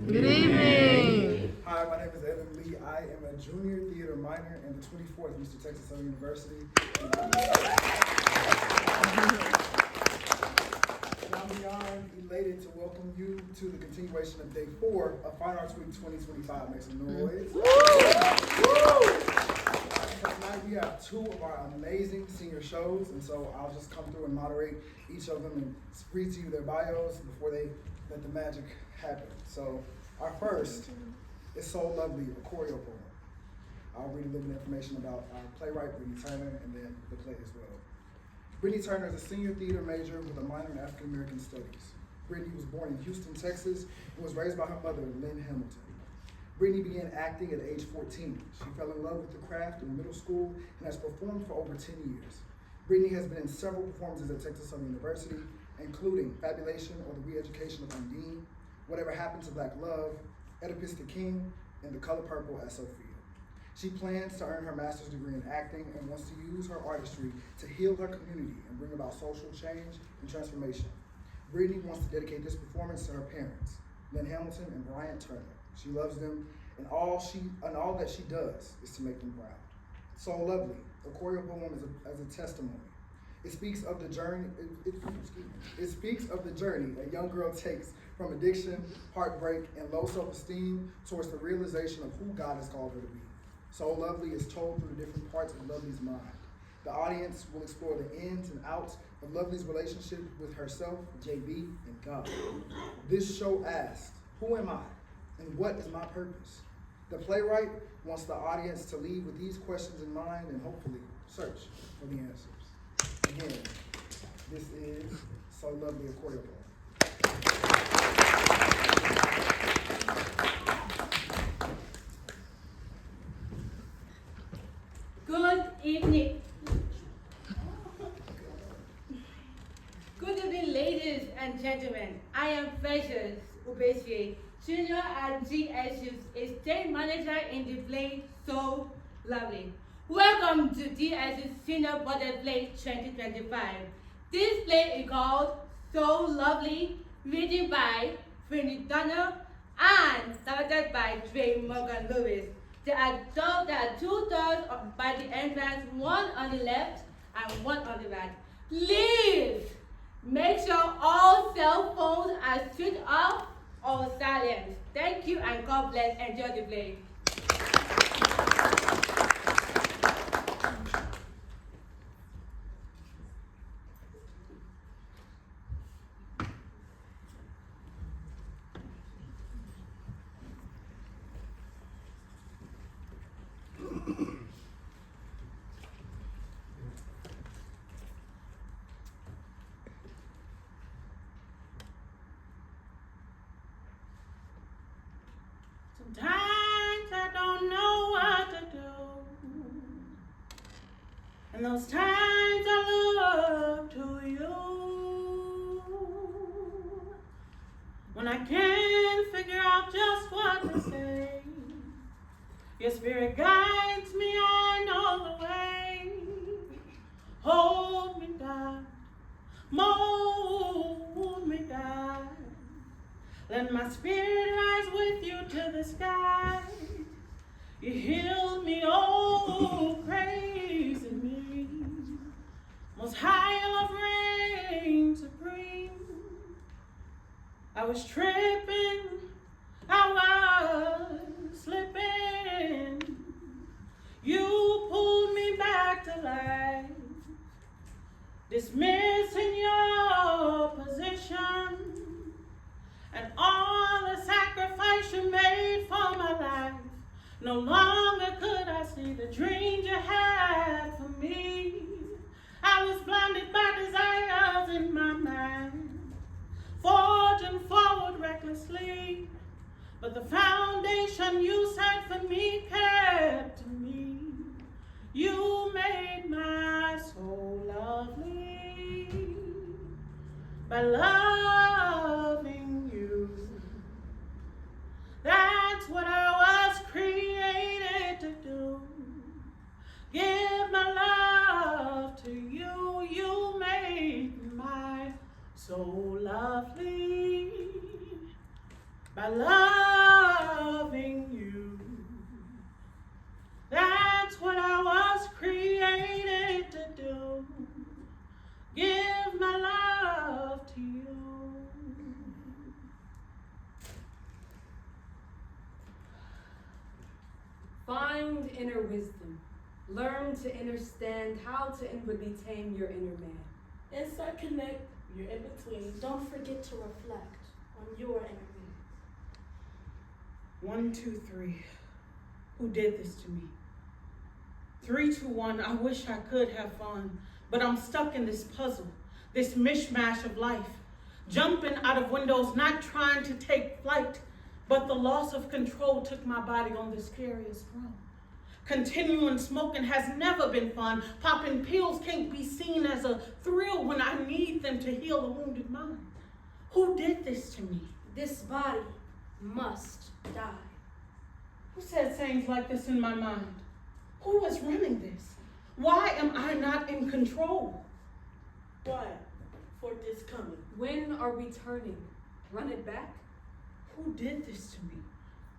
Good evening. Hi, my name is Evan Lee. I am a junior theater minor in the 24th Mr. Texas Southern University. And I'm beyond elated to welcome you to the continuation of Day 4 of Fine Arts Week 2025. Make some noise. Tonight we have two of our amazing senior shows, and so I'll just come through and moderate each of them and read to you their bios before they let the magic happen. So our first is So Lovely, a Choreopoem. I'll read a little bit of information about our playwright, Brittany Turner, and then the play as well. Brittany Turner is a senior theater major with a minor in African American Studies. Brittany was born in Houston, Texas, and was raised by her mother, Lynn Hamilton. Brittany began acting at age 14. She fell in love with the craft in middle school and has performed for over 10 years. Brittany has been in several performances at Texas Southern University, including Fabulation or the Re-Education of Undine, Whatever Happened to Black Love, Oedipus the King, and The Color Purple as Sophia. She plans to earn her master's degree in acting and wants to use her artistry to heal her community and bring about social change and transformation. Brittany wants to dedicate this performance to her parents, Lynn Hamilton and Bryant Turner. She loves them, and all that she does is to make them proud. So Lovely, a choreopoem as a testimony. It speaks of the journey. It speaks of the journey a young girl takes from addiction, heartbreak, and low self-esteem towards the realization of who God has called her to be. So Lovely is told through the different parts of Lovely's mind. The audience will explore the ins and outs of Lovely's relationship with herself, JB, and God. This show asks, who am I, and what is my purpose? The playwright wants the audience to leave with these questions in mind and hopefully search for the answers. Again, this is So Lovely, a Choreopoem. Good evening. Good evening, ladies and gentlemen. I am Precious Ubesie, Junior at GSU's Estate Manager in the play So Lovely. Welcome to DSU's Senior Budget Play 2025. This play is called So Lovely, written by Brittany Turner and directed by Trey Lewis. There are two doors by the entrance, one on the left and one on the right. Please make sure all cell phones are switched off or silent. Thank you and God bless. Enjoy the play. Sometimes I don't know what to do, and those times I look to you. When I can't figure out just what to say, your spirit guides me, I know the way. Hold me down, mold me down. Let my spirit rise with you to the sky. You healed me, oh, praise in me. Most high love reign supreme. I was tripping, I was slipping. You pulled me back to life, dismissing your position. And all the sacrifice you made for my life, no longer could I see the dreams you had for me. I was blinded by desires in my mind, forging forward recklessly. But the foundation you set for me kept me. You made my soul lovely by loving you. That's what I was created to do. Give my love to you. You made my soul lovely by love. loving you. That's what I was created to do. Give my love to you. Find inner wisdom. Learn to understand how to inwardly tame your inner man. Inside connect, you're in between. Don't forget to reflect on your inner man. 1, 2, 3. Who did this to me? 3, 2, 1. I wish I could have fun, but I'm stuck in this puzzle, this mishmash of life. Jumping out of windows, not trying to take flight, but the loss of control took my body on this curious throne. Continuing smoking has never been fun. Popping pills can't be seen as a thrill when I need them to heal a wounded mind. Who did this to me? This body must die. Who said things like this in my mind? Who is running this? Why am I not in control? Why? For this coming. When are we turning? Run it back? Who did this to me?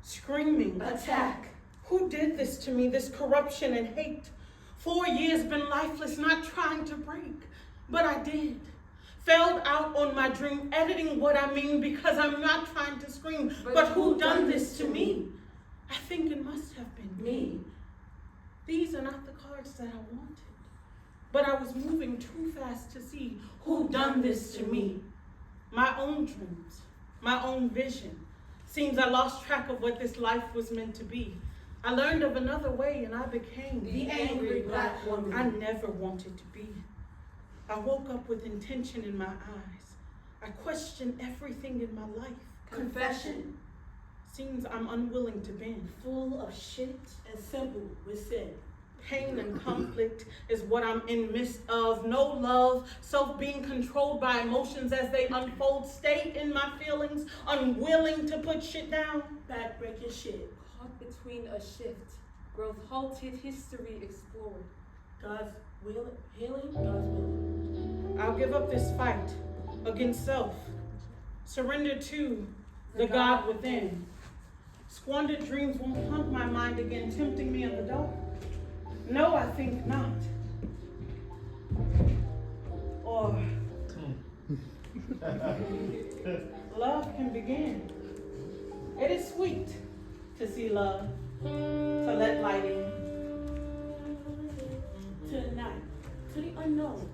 Screaming. Attack. Who did this to me? This corruption and hate. 4 years been lifeless, not trying to break. But I did. Failed out on my dream, editing what I mean because I'm not trying to scream. But who done this to me? I think it must have been me. These are not the cards that I wanted. But I was moving too fast to see who done this to me. My own dreams, my own vision. Seems I lost track of what this life was meant to be. I learned of another way and I became The angry black woman. I never wanted to be. I woke up with intention in my eyes. I questioned everything in my life. Confession. Seems I'm unwilling to bend. Full of shit and simple with sin. Pain and conflict is what I'm in midst of. No love, self being controlled by emotions as they unfold. Stay in my feelings, unwilling to put shit down. Backbreaking shit. Caught between a shift. Growth halted, history explored. God's will, healing, God's will. I'll give up this fight against self. Surrender to the God within. Squandered dreams won't haunt my mind again, tempting me in the dark. No, I think not. Or love can begin. It is sweet to see love, to let light in. To the night, to the unknown,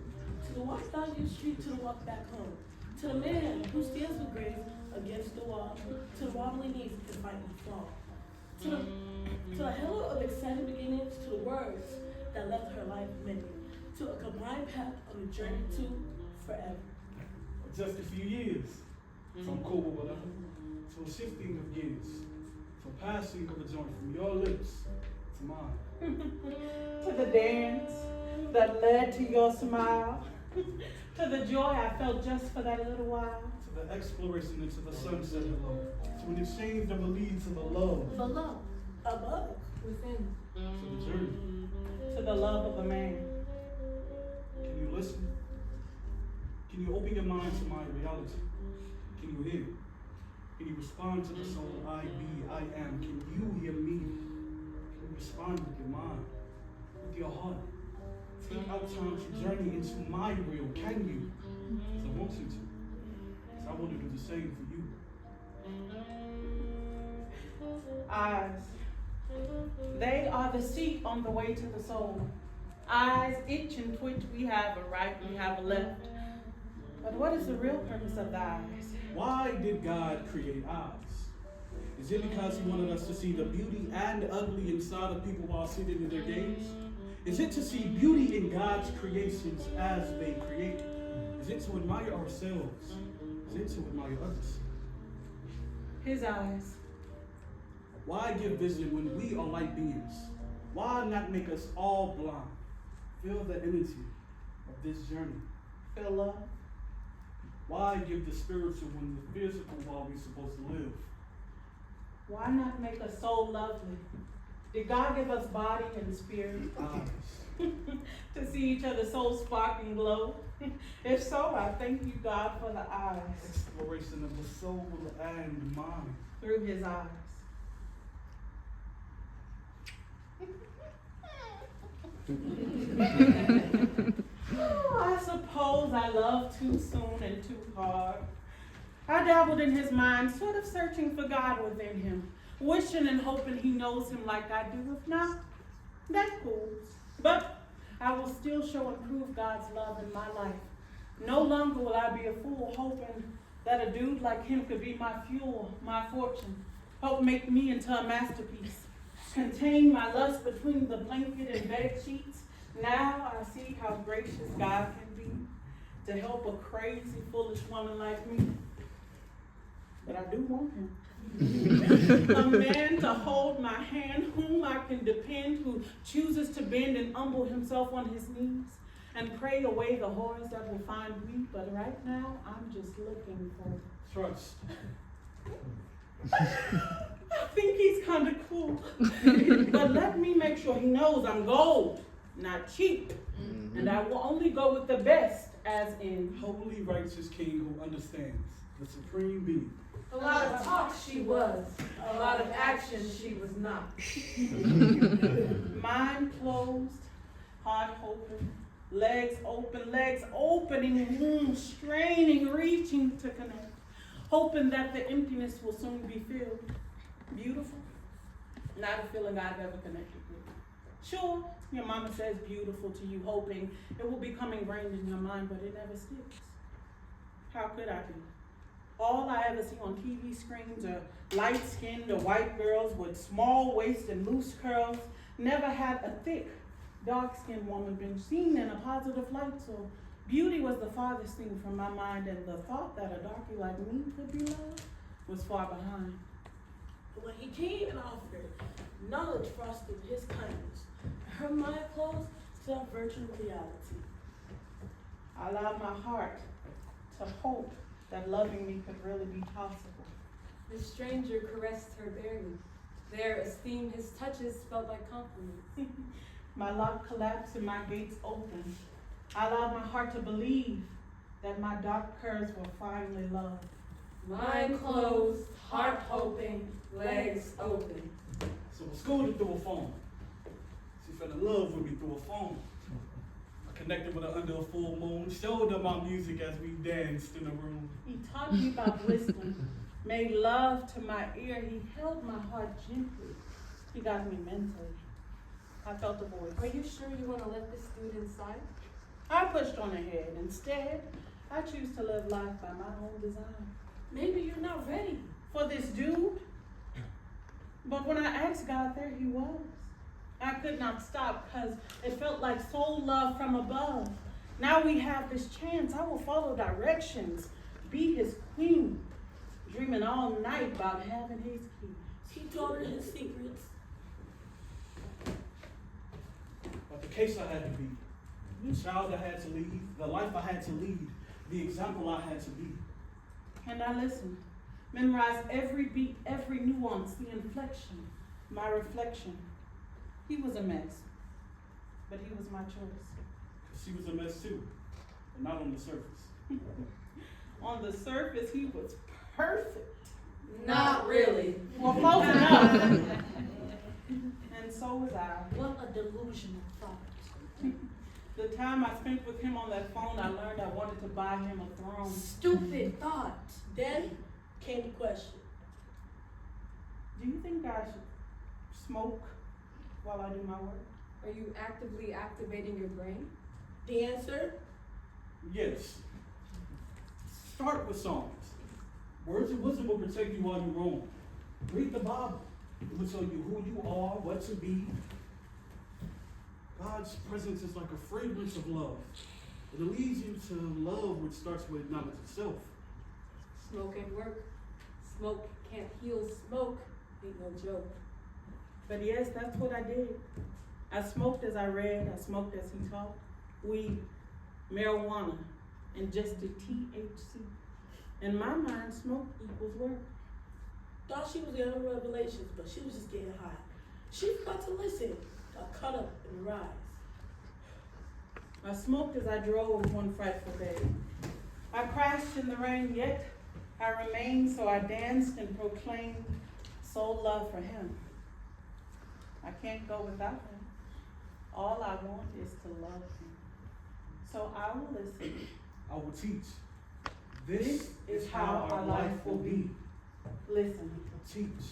to the walk down your street, to the walk back home, to the man who stands with grace against the wall, to the wobbly knees to fight and fall, to the hello of exciting beginnings, to the words that left her life mending, to a combined path on the journey to forever. Just a few years, from cool with whatever, to a shifting of gears, from passing of the joint from your lips to mine. To the dance that led to your smile, to the joy I felt just for that little while. To the exploration into the sunset below, to an exchange that will lead to the love, Below, above, Within. to the journey. To the love of a man. Can you listen? Can you open your mind to my reality? Can you hear? Can you respond to the soul I be, I am? Can you hear me? Can you respond with your mind, with your heart? Take out time to journey into my real. Can you? Because I want you to. Because I want to do the same for you. Eyes. They are the seat on the way to the soul. Eyes itch and twitch, we have a right, we have a left. But what is the real purpose of the eyes? Why did God create eyes? Is it because he wanted us to see the beauty and ugly inside of people while sitting in their gaze? Is it to see beauty in God's creations as they create? Is it to admire ourselves? Is it to admire others? His eyes. Why give vision when we are light beings? Why not make us all blind? Feel the energy of this journey. Feel love. Why give the spiritual when the physical while we're supposed to live? Why not make us so lovely? Did God give us body and spirit Eyes. to see each other so sparkling glow? If so, I thank you, God, for the eyes. Exploration of the soul and mind. Through his eyes. Oh, I suppose I love too soon and too hard. I dabbled in his mind, sort of searching for God within him, wishing and hoping he knows him like I do. If not, that cools. But I will still show and prove God's love in my life. No longer will I be a fool hoping that a dude like him could be my fuel, my fortune, help make me into a masterpiece, contain my lust between the blanket and bed sheets. Now I see how gracious God can be to help a crazy, foolish woman like me. But I do want him. A man to hold my hand, whom I can depend, who chooses to bend and humble himself on his knees and pray away the horrors that will find me. But right now, I'm just looking for Trust. I think he's kind of cool. But let me make sure he knows I'm gold, not cheap. And I will only go with the best, as in Holy righteous king who understands the supreme being. A lot of talk she was, a lot of action she was not. mind closed, heart open, legs opening, womb straining, reaching to connect, hoping that the emptiness will soon be filled. Beautiful, not a feeling I've ever connected with. Sure, your mama says beautiful to you, hoping it will become ingrained in your mind, but it never sticks. How could I be? All I ever see on TV screens are light-skinned or white girls with small waist and loose curls. Never had a thick, dark-skinned woman been seen in a positive light, so beauty was the farthest thing from my mind, and the thought that a darkie like me could be loved was far behind. When he came and offered knowledge frosted his kindness, her mind closed to a virtual reality. I allowed my heart to hope that loving me could really be possible. The stranger caressed her barely. Their esteem, his touches felt like compliments. My lock collapsed and my gates opened. I allowed my heart to believe that my dark curves were finally loved. Mind closed, heart hoping, legs open. So I schooled her through a phone. She fell in love with me through a phone. I connected with her under a full moon, showed her my music as we danced in the room. He taught me about wisdom, made love to my ear. He held my heart gently. He got me mentally. I felt a voice. Are you sure you want to let this dude inside? I pushed on ahead. Instead, I choose to live life by my own design. Maybe you're not ready. For this dude? But when I asked God, there he was. I could not stop because it felt like soul love from above. Now we have this chance. I will follow directions, be his queen, dreaming all night about having his keys. He told her his secrets. But the case I had to be, the child I had to lead, the life I had to lead, the example I had to be. And I listened, memorized every beat, every nuance, the inflection, my reflection. He was a mess, but he was my choice. She was a mess too, but not on the surface. On the surface, he was perfect. Not really. Well, close enough. And so was I. What a delusional thought. The time I spent with him on that phone, I learned I wanted to buy him a throne. Stupid thought. Then came the question. Do you think I should smoke while I do my work? Are you actively activating your brain? The answer? Yes. Start with songs. Words of wisdom will protect you while you roam. Read the Bible. It will tell you who you are, what to be. God's presence is like a fragrance of love. It leads you to love, which starts with knowledge itself. Smoke and work. Smoke can't heal smoke. Ain't no joke. But yes, that's what I did. I smoked as I read, I smoked as he taught. Weed, marijuana, and just the THC. In my mind, smoke equals work. Thought she was getting revelations, but she was just getting high. She forgot to listen. Got caught up in the rise. I smoked as I drove one frightful day. I crashed in the rain, yet I remained, so I danced and proclaimed soul love for him. I can't go without him. All I want is to love you. So I will listen. I will teach. This is how our life will be. Listen. Teach.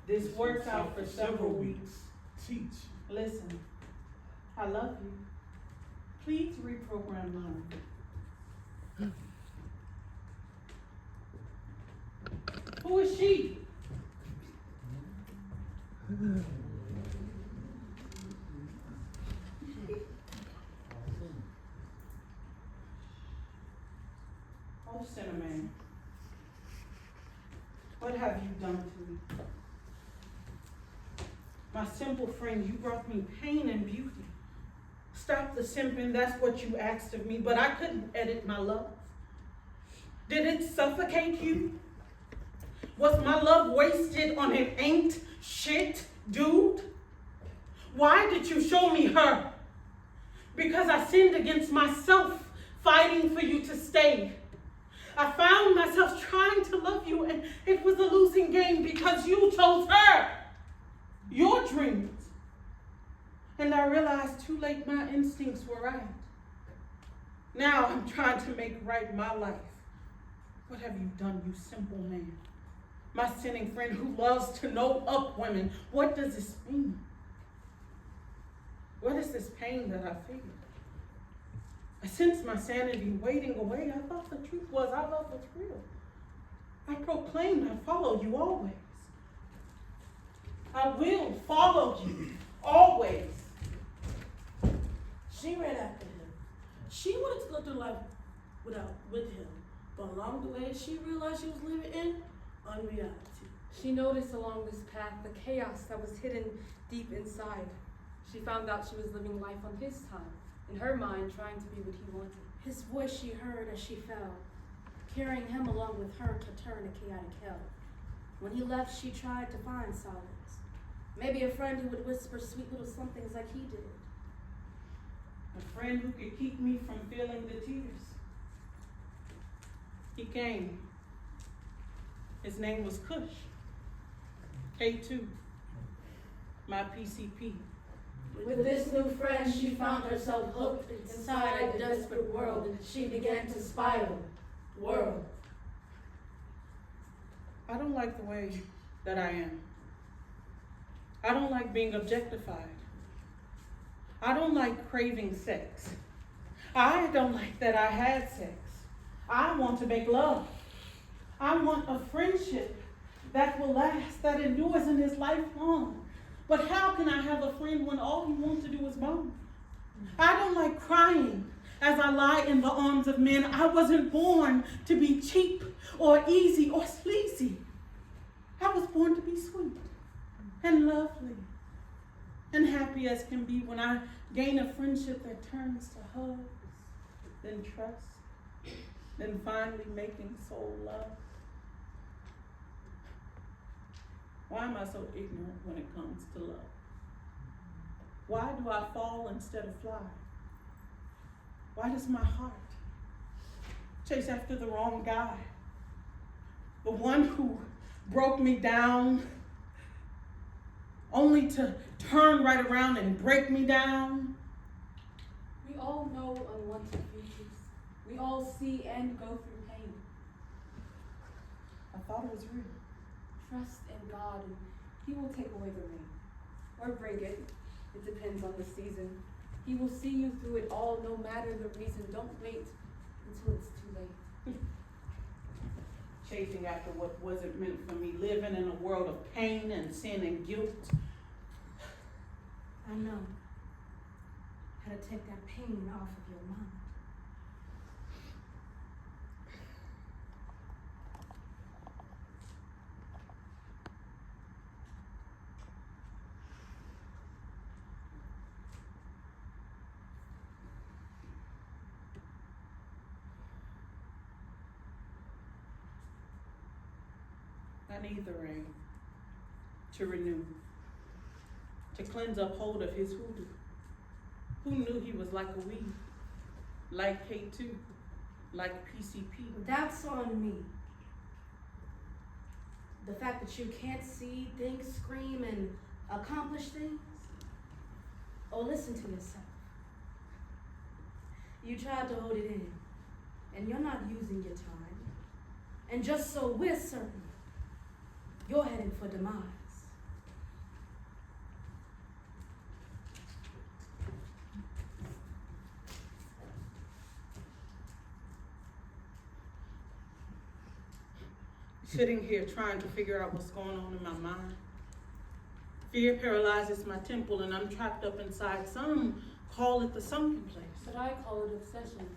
This works out for several weeks. Teach. Listen. I love you. Please reprogram mine. Who is she? Oh, sinner man, what have you done to me? My simple friend, you brought me pain and beauty. Stop the simping, that's what you asked of me, but I couldn't edit my love. Did it suffocate you? Was my love wasted on an ain't shit dude? Why did you show me her? Because I sinned against myself, fighting for you to stay. I found myself trying to love you, and it was a losing game because you chose her, your dreams. And I realized too late my instincts were right. Now I'm trying to make right my life. What have you done, you simple man? My sinning friend who loves to know up women. What does this mean? What is this pain that I feel? I sense my sanity wading away. I thought the truth was our love was real. I proclaimed I follow you always. I will follow you always. She ran after him. She wanted to go through life with him. But along the way, she realized she was living in unreality. She noticed along this path the chaos that was hidden deep inside. She found out she was living life on his time, in her mind, trying to be what he wanted. His voice she heard as she fell, carrying him along with her to turn a chaotic hell. When he left, she tried to find solace. Maybe a friend who would whisper sweet little somethings like he did. A friend who could keep me from feeling the tears. He came. His name was Kush. K2, my PCP. With this new friend, she found herself hooked inside a desperate world, and she began to spiral. World. I don't like the way that I am. I don't like being objectified. I don't like craving sex. I don't like that I had sex. I want to make love. I want a friendship that will last, that endures and is lifelong. But how can I have a friend when all you want to do is bone? I don't like crying as I lie in the arms of men. I wasn't born to be cheap or easy or sleazy. I was born to be sweet and lovely and happy as can be when I gain a friendship that turns to hugs, then trust, then finally making soul love. Why am I so ignorant when it comes to love? Why do I fall instead of fly? Why does my heart chase after the wrong guy? The one who broke me down only to turn right around and break me down? We all know unwanted futures. We all see and go through pain. I thought it was real. Trust in God and He will take away the rain. Or bring it. It depends on the season. He will see you through it all, no matter the reason. Don't wait until it's too late. Chasing after what wasn't meant for me, living in a world of pain and sin and guilt. I know how to take that pain off of your mind. I need the rain to renew, to cleanse up hold of his hoodoo. Who knew he was like a weed, like K2, like PCP? That's on me. The fact that you can't see, think, scream, and accomplish things. Oh, listen to yourself. You tried to hold it in, and you're not using your time. And just so we're certain, you're headed for demise. Sitting here trying to figure out what's going on in my mind. Fear paralyzes my temple and I'm trapped up inside. Some call it the sunken place. But I call it obsession.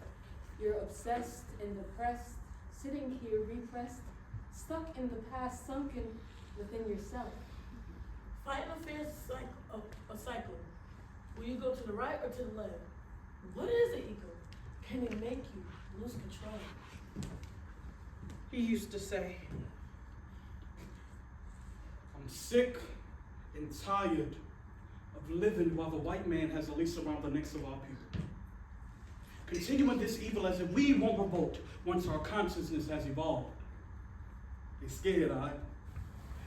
You're obsessed and depressed, sitting here repressed, stuck in the past, sunken within yourself. Fighting a fear is a cycle. Will you go to the right or to the left? What is an ego? Can it make you lose control? He used to say, I'm sick and tired of living while the white man has a leash around the necks of our people. Continuing this evil as if we won't revolt once our consciousness has evolved. They're scared,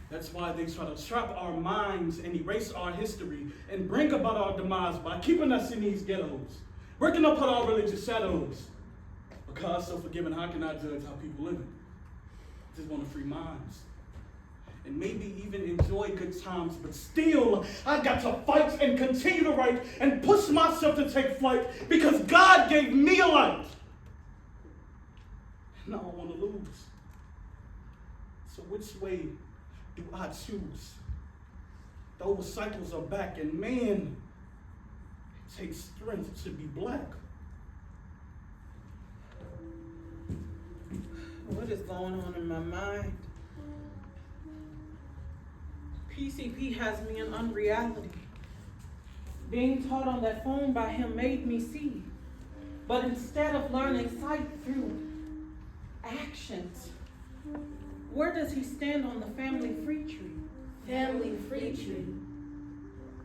That's why they try to trap our minds and erase our history and bring about our demise by keeping us in these ghettos, breaking up our religious shadows. But God's so forgiving, how can I judge how people live? I just want to free minds. And maybe even enjoy good times, but still, I got to fight and continue to write and push myself to take flight because God gave me a light. And I don't want to lose. So which way do I choose? Those cycles are back, and man, it takes strength to be black. what is going on in my mind? PCP has me in unreality. Being taught on that phone by him made me see. But instead of learning sight through actions, where does he stand on the family free tree? Family free tree.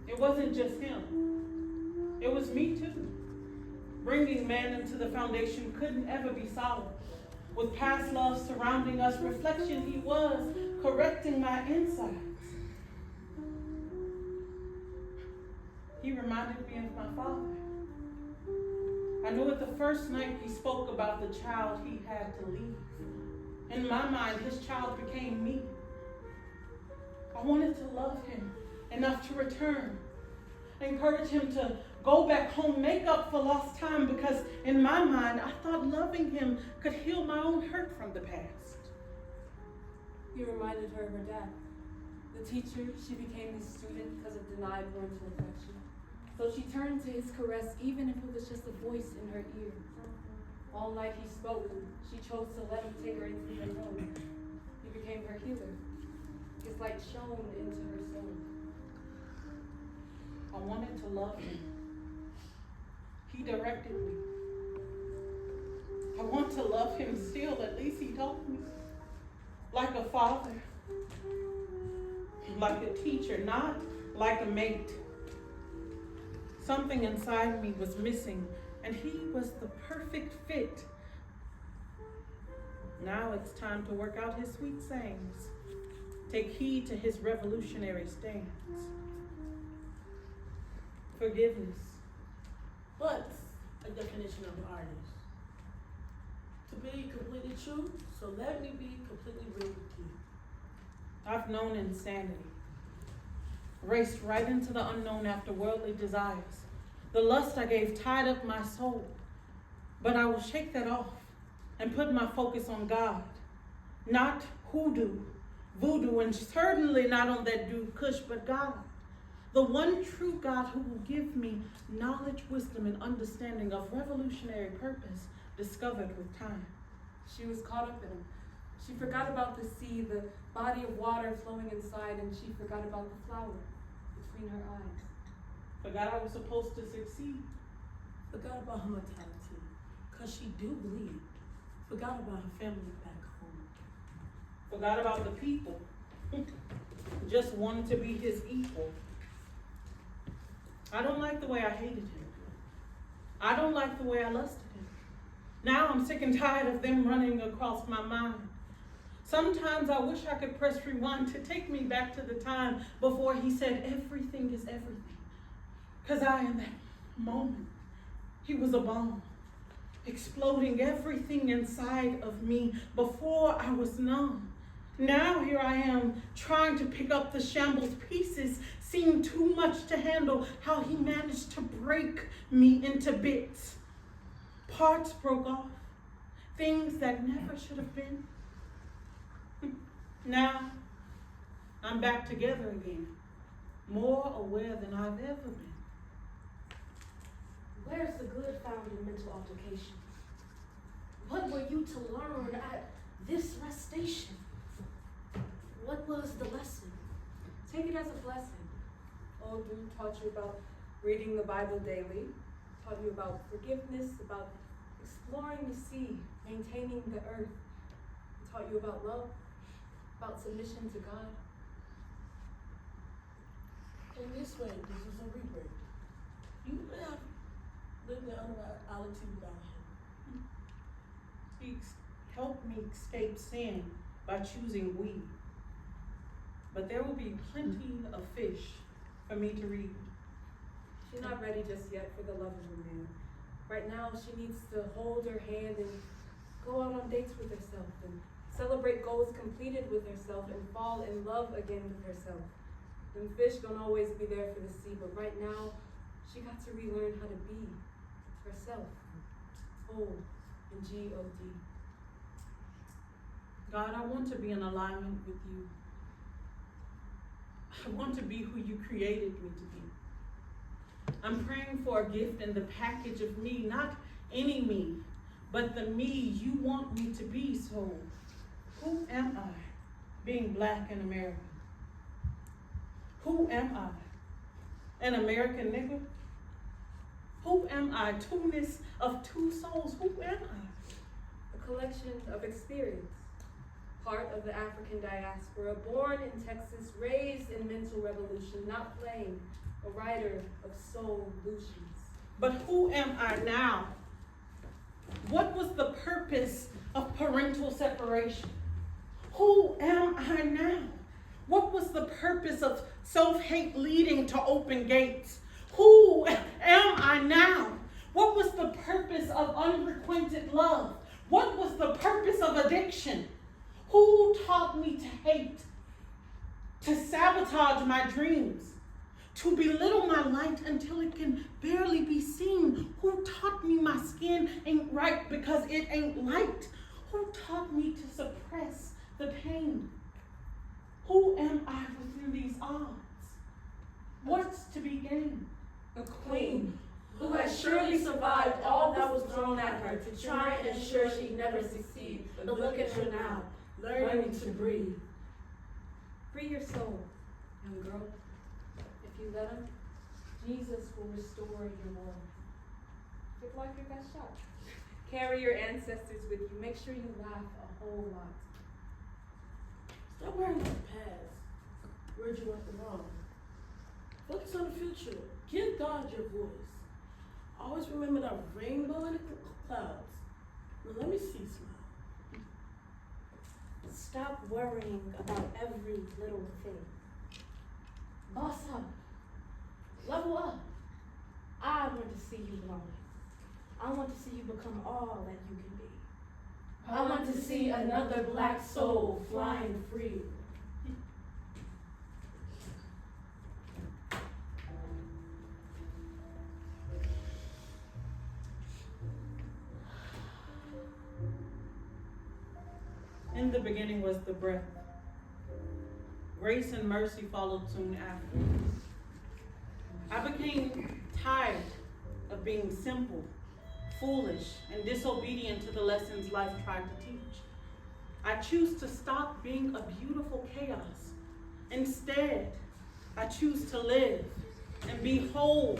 It wasn't just him. It was me too. Bringing man into the foundation couldn't ever be solid. With past love surrounding us, reflection he was, correcting my insides. He reminded me of my father. I knew it the first night he spoke about the child he had to leave. In my mind, his child became me. I wanted to love him enough to return. Encourage him to go back home, make up for lost time, because in my mind, I thought loving him could heal my own hurt from the past. He reminded her of her dad. The teacher, she became his student because of denied parental affection. So she turned to his caress, even if it was just a voice in her ear. All night he spoke, and she chose to let him take her into her home. He became her healer. His light shone into her soul. I wanted to love him. He directed me. I want to love him still, at least he told me. Like a father. Like a teacher, not like a mate. Something inside me was missing, and he was the perfect fit. Now it's time to work out his sweet sayings. Take heed to his revolutionary stance. Forgiveness. What's a definition of an artist? To be completely true, so let me be completely real with you. I've known insanity. Raced right into the unknown after worldly desires. The lust I gave tied up my soul. But I will shake that off and put my focus on God. Not hoodoo, voodoo, and certainly not on that dude Kush, but God. The one true God who will give me knowledge, wisdom, and understanding of revolutionary purpose discovered with time. She was caught up in him. She forgot about the sea, the body of water flowing inside, and she forgot about the flower between her eyes. Forgot I was supposed to succeed. Forgot about her mortality, cause she do bleed. Forgot about her family back home. Forgot about the people. Just wanted to be his equal. I don't like the way I hated him. I don't like the way I lusted him. Now I'm sick and tired of them running across my mind. Sometimes I wish I could press rewind to take me back to the time before he said everything is everything. Because in that moment, he was a bomb, exploding everything inside of me before I was numb. Now here I am trying to pick up the shambles pieces, seemed too much to handle. How he managed to break me into bits. Parts broke off, things that never should have been. Now I'm back together again, more aware than I've ever been. Where's the good found in mental altercation? What were you to learn at this rest station? What was the lesson? Take it as a blessing. Old dude taught you about reading the Bible daily, taught you about forgiveness, about exploring the sea, maintaining the earth. He taught you about love, about submission to God. In this way, this is a rebirth. You have lived in unreality without him. He helped me escape sin by choosing weed. But there will be plenty of fish for me to read. She's not ready just yet for the love of a man. Right now, she needs to hold her hand and go out on dates with herself and celebrate goals completed with herself and fall in love again with herself. Them fish don't always be there for the sea, but right now, she got to relearn how to be herself. O and G-O-D. God, I want to be in alignment with you. I want to be who you created me to be. I'm praying for a gift in the package of me, not any me, but the me you want me to be. So, who am I, being black and American? Who am I, an American nigga? Who am I, two-ness of two souls? Who am I? A collection of experience. Part of the African diaspora, born in Texas, raised in mental revolution, not playing, a writer of solutions. But who am I now? What was the purpose of parental separation? Who am I now? What was the purpose of self-hate leading to open gates? Who am I now? What was the purpose of unrequited love? What was the purpose of addiction? Who taught me to hate, to sabotage my dreams, to belittle my light until it can barely be seen? Who taught me my skin ain't right because it ain't light? Who taught me to suppress the pain? Who am I within these odds? What's to be gained? A queen Who has surely survived all that was thrown at her to try and ensure she'd never succeed. But look at her now, learning to breathe. Free your soul, young girl. If you let him, Jesus will restore your world. Look like your best shot. Carry your ancestors with you. Make sure you laugh a whole lot. Stop worrying about the past. Where'd you went wrong? Focus on the future. Give God your voice. Always remember that rainbow in the clouds. Now let me see smile. Stop worrying about every little thing. Boss up. Level up. I want to see you growing. I want to see you become all that you can be. I want to see another black soul flying free. In the beginning was the breath. Grace and mercy followed soon after. I became tired of being simple, foolish, and disobedient to the lessons life tried to teach. I choose to stop being a beautiful chaos. Instead, I choose to live and be whole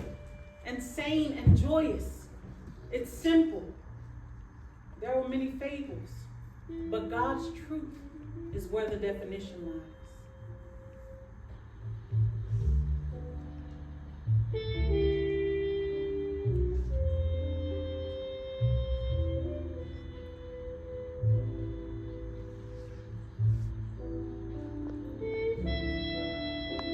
and sane and joyous. It's simple. There were many fables, but God's truth is where the definition lies.